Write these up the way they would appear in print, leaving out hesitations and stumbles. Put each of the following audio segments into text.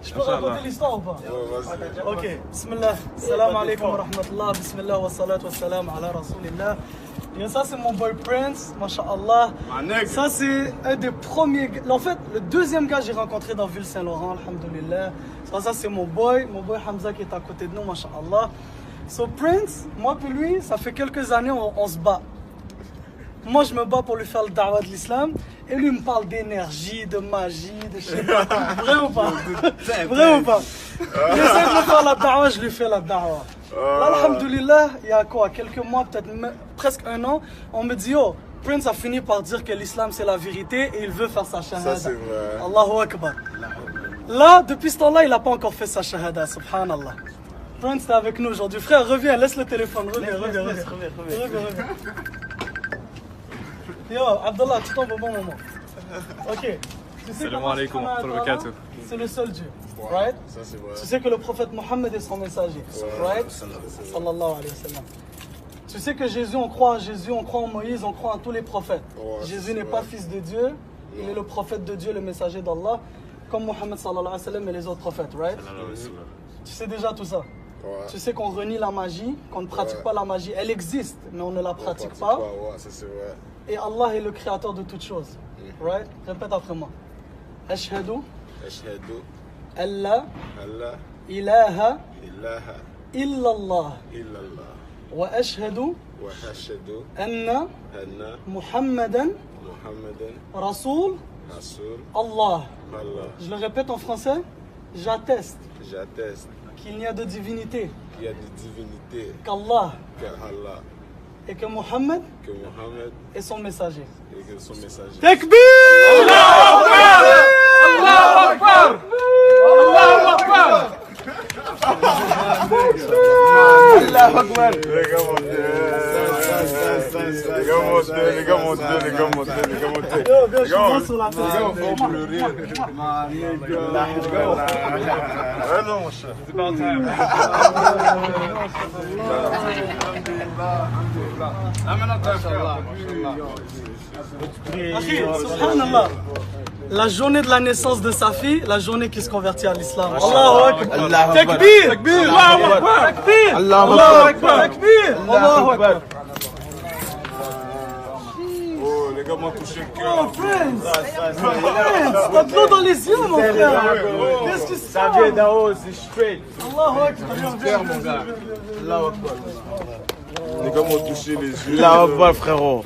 Je peux raconter l'histoire ou pas? Ok, bismillah, salam alaikum wa rahmatullah, bismillah wa salat wa salam ala rasulillah. Et ça c'est mon boy Prince, masha'Allah. Ça c'est un des premiers, en fait le deuxième gars que j'ai rencontré dans Ville Saint-Laurent, alhamdulillah. Ça c'est mon boy Hamza qui est à côté de nous, masha'Allah. So Prince, moi puis lui, ça fait quelques années on se bat. Moi je me bats pour lui faire le da'wah de l'islam et lui me parle d'énergie, de magie, de je sais pas. Vrai ou pas? Vrai ou pas? J'essaie de lui faire la da'wah, je lui fais la da'wah. Là, alhamdoulilah, il y a quoi? Quelques mois, peut-être presque un an, on me dit oh, Prince a fini par dire que l'islam c'est la vérité et il veut faire sa shahada. Ça c'est vrai. Allahu Akbar. Là, depuis ce temps-là, il n'a pas encore fait sa shahada, subhanallah. Prince, t'es avec nous aujourd'hui. Frère, reviens, laisse le téléphone. Reviens. Yo, Abdallah, tu tombes au bon moment. Ok. Salam alaikum wa rahmatullahi. C'est le seul Dieu, right? Ça c'est vrai. Tu sais que le prophète Mohammed est son messager, right? Sallallahu alayhi wa sallam. Tu sais que Jésus, on croit en Jésus, on croit en Moïse, on croit en tous les prophètes. Jésus n'est pas fils de Dieu, il est le prophète de Dieu, le messager d'Allah, comme Mohammed sallallahu alayhi wa sallam et les autres prophètes, right? Tu sais déjà tout ça. Tu sais qu'on renie la magie, qu'on ne pratique pas la magie. Elle existe, mais on ne la pratique pas. Ça c'est vrai. Et Allah est le créateur de toutes choses. Right? Répète après moi. Ashhadu alla ilaha illallah wa ashhadu anna Muhammadan Rasul Allah. Je le répète en français. J'atteste qu'il n'y a de divinité qu'Allah et que Mohammed est son messager. Takbir! Allahu Akbar! Allahu Akbar! Allahu Akbar! Les gars montent. Je suis bon sur la tête. Non, mon cher. C'est pas time. Subhanallah. La journée de la naissance de sa fille, la journée qui se convertit à l'islam. Allahu Akbar. Takbir! Allahu Akbar! Takbir! Allahu Akbar! Takbir! Allahu Akbar! Oh, les gars m'ont touché le cœur. Oh, Prince! Prince! T'as de l'eau dans les yeux, mon frère! Qu'est-ce que c'est? Ça vient d'en haut, c'est straight. Allahu Akbar! Viens. Allahu Akbar. Les gars m'ont touché les yeux. Allahu Akbar, frérot.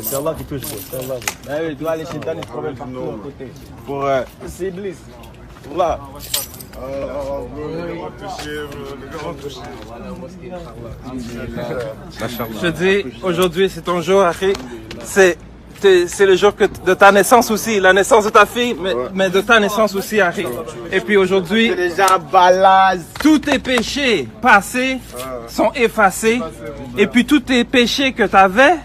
C'est Allah qui touche, c'est Allah. Ah oui, tu vois, les chétans, ils se promènent partout à côté. Pour C'est Iblis. Là. Je dis, aujourd'hui c'est ton jour, Akhi. C'est le jour de ta naissance aussi, la naissance de ta fille, mais de ta naissance aussi, Akhi. Et puis aujourd'hui, Déjà balade. tous tes péchés passés sont effacés. Et puis tous tes péchés que tu avais,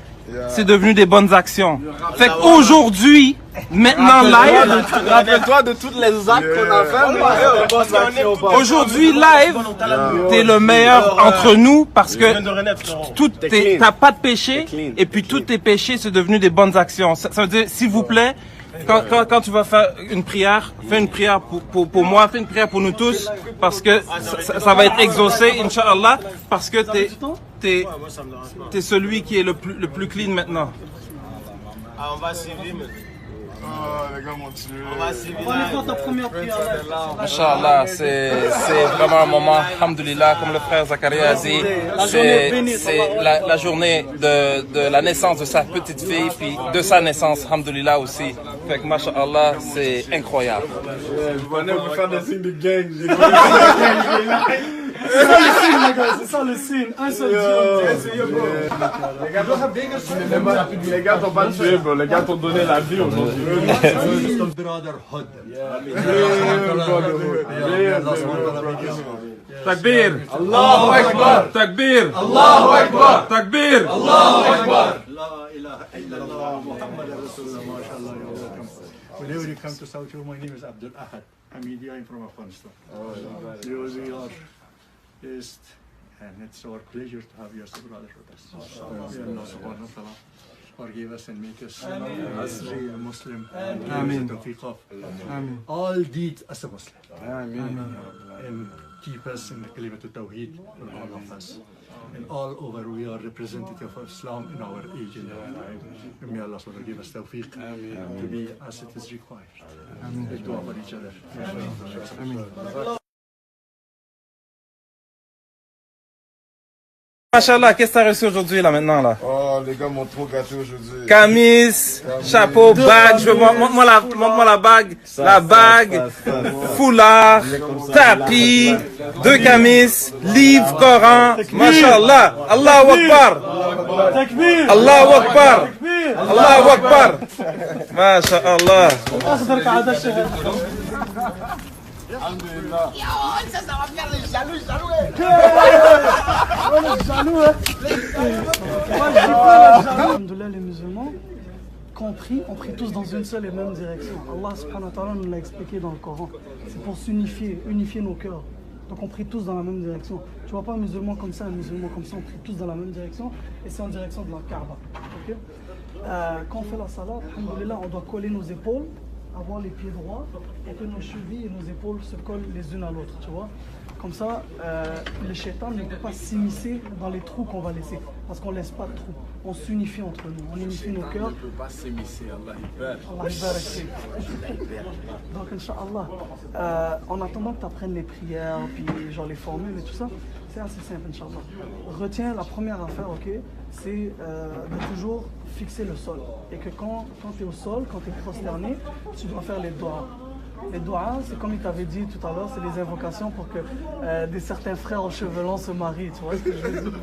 c'est devenu des bonnes actions. Fait qu'aujourd'hui, maintenant live, Rappelle-toi de toutes les actes qu'on a fait. aujourd'hui live, t'es le meilleur entre nous parce que t'as pas de péché et puis tous tes péchés c'est devenu des bonnes actions. Ça veut dire, s'il vous plaît, quand tu vas faire une prière, fais une prière pour moi, fais une prière pour nous tous parce que ça va être exaucé, Inch'Allah, parce que t'es celui qui est le plus clean maintenant. On va suivre. les gars m'ont tué. On va suivre. On est pour ta première prière. Inch'Allah, c'est vraiment un moment, alhamdoulilah, comme le frère Zakaria a dit, c'est la journée de la naissance de sa petite fille, puis de sa naissance, alhamdoulilah aussi. Fait que, masha'Allah, c'est incroyable. Vous venez vous faire des signes de gang. C'est ça le signe, les gars, c'est ça le signe. Un seul Dieu. Les gars t'ont pas tué, bro. Les gars t'ont donné la vie aujourd'hui. Takbir! Allahu Akbar! Takbir! Allahu Akbar! Takbir! Allahu Akbar! Whenever you come to South Shore, my name is Abdul Ahad. I'm Indian from Afghanistan. You are best, and it's our pleasure to have you as a brother with us. May Allah subhanahu wa ta'ala forgive us and make us as a Muslim. Amen. Tawfiq of Amen. all deeds as a Muslim. Amen. And keep us in the Kalimatul Tawheed for all of us. And all over we are representative of Islam in our age and our life. And may Allah SWT give us tawfiq to be as it is required. And to offer each other. Machallah, qu'est-ce que t'as reçu aujourd'hui là maintenant là? Oh, les gars m'ont trop gâté aujourd'hui. Camis, chapeau, bague, montre-moi la bague, la bague, foulard, tapis, 2 camis, livre, Coran, Machallah, Allahu Akbar, Allahu Akbar, Allahu Akbar, Machallah. Alhamdoulilah, les musulmans, quand on prie tous dans une seule et même direction. Allah subhanahu wa ta'ala nous l'a expliqué dans le Coran. C'est pour s'unifier, unifier nos cœurs. Donc on prie tous dans la même direction. Tu vois pas un musulman comme ça, un musulman comme ça, on prie tous dans la même direction et c'est en direction de la Kaaba. Okay? Quand on fait la salat, alhamdoulilah, on doit coller nos épaules, avoir les pieds droits et que nos chevilles et nos épaules se collent les unes à l'autre, tu vois. Comme ça, le shaitan ne peut pas s'immiscer dans les trous qu'on va laisser, parce qu'on ne laisse pas de trous. On s'unifie entre nous, on unifie nos cœurs. Il ne peut pas s'immiscer, Allah Allah Donc, Inch'Allah, en attendant que tu apprennes les prières, puis genre les formules et tout ça, c'est assez simple, Inch'Allah. Retiens la première affaire, ok, c'est de toujours fixer le sol. Et que quand tu es au sol, quand tu es prosterné, tu dois faire les doigts. Les doigts, c'est comme il t'avait dit tout à l'heure, c'est des invocations pour que des certains frères en chevelons se marient, tu vois ce que je veux dire?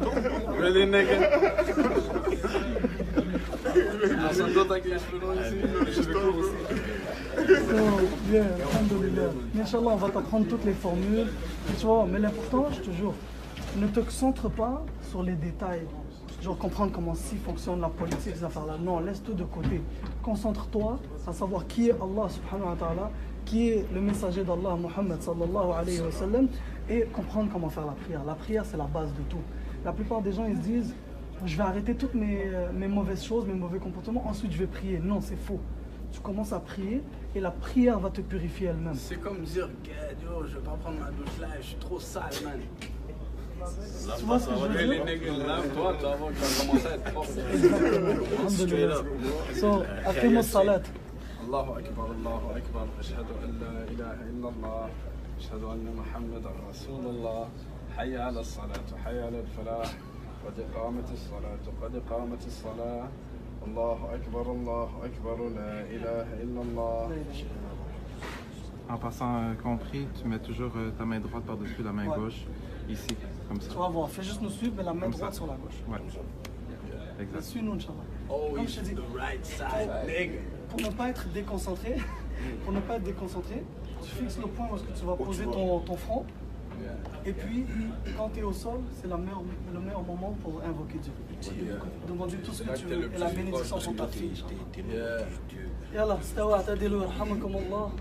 Really, nigga? Bien, alhamdoulilah. Mais Inch'Allah, on va t'apprendre toutes les formules. Et tu vois, mais l'important, je te jure, ne te concentre pas sur les détails. Genre comprendre comment si fonctionne la politique, ces affaires-là. Non, laisse tout de côté. Concentre-toi à savoir qui est Allah subhanahu wa ta'ala, qui est le messager d'Allah, Muhammad sallallahu alayhi wa sallam, et comprendre comment faire la prière. La prière, c'est la base de tout. La plupart des gens, ils se disent, je vais arrêter toutes mes mauvaises choses, mes mauvais comportements, ensuite je vais prier. Non, c'est faux. Tu commences à prier et la prière va te purifier elle-même. C'est comme dire, yo, je vais pas prendre ma douche là, je suis trop sale, man. Tu vois ce que je veux dire? Toi, tu vas voir que tu vas commencer à être propre. Alhamdulillah. So, aqimu salat. Allahu Akbar, Allahu Akbar. Ashhadu an la ilaha illallah. Ashhadu anna Muhammadan Rasulullah. Hayya ala as-salat, hayya ala al-falah. Qad qamat as-salat, qad qamat as-salah. Allahu Akbar, Allahu Akbar. La ilaha illallah. En passant compris, tu mets toujours ta main droite par-dessus la main gauche, ici, comme ça. Tu vas voir, fais juste nous suivre, mais la main Comme droite ça. sur la gauche. Ouais. Exact. Suis-nous, Inch'Allah. Comme Always je te dis, the right side, nigga. pour ne pas être déconcentré, tu fixes le point où est-ce que tu vas poser ton front. Et puis, quand tu es au sol, c'est le meilleur moment pour invoquer Dieu. Demander tout ce que tu veux et la bénédiction sur ta fille. Et Allah, stawa, ta'dilu, rahmakum Allah.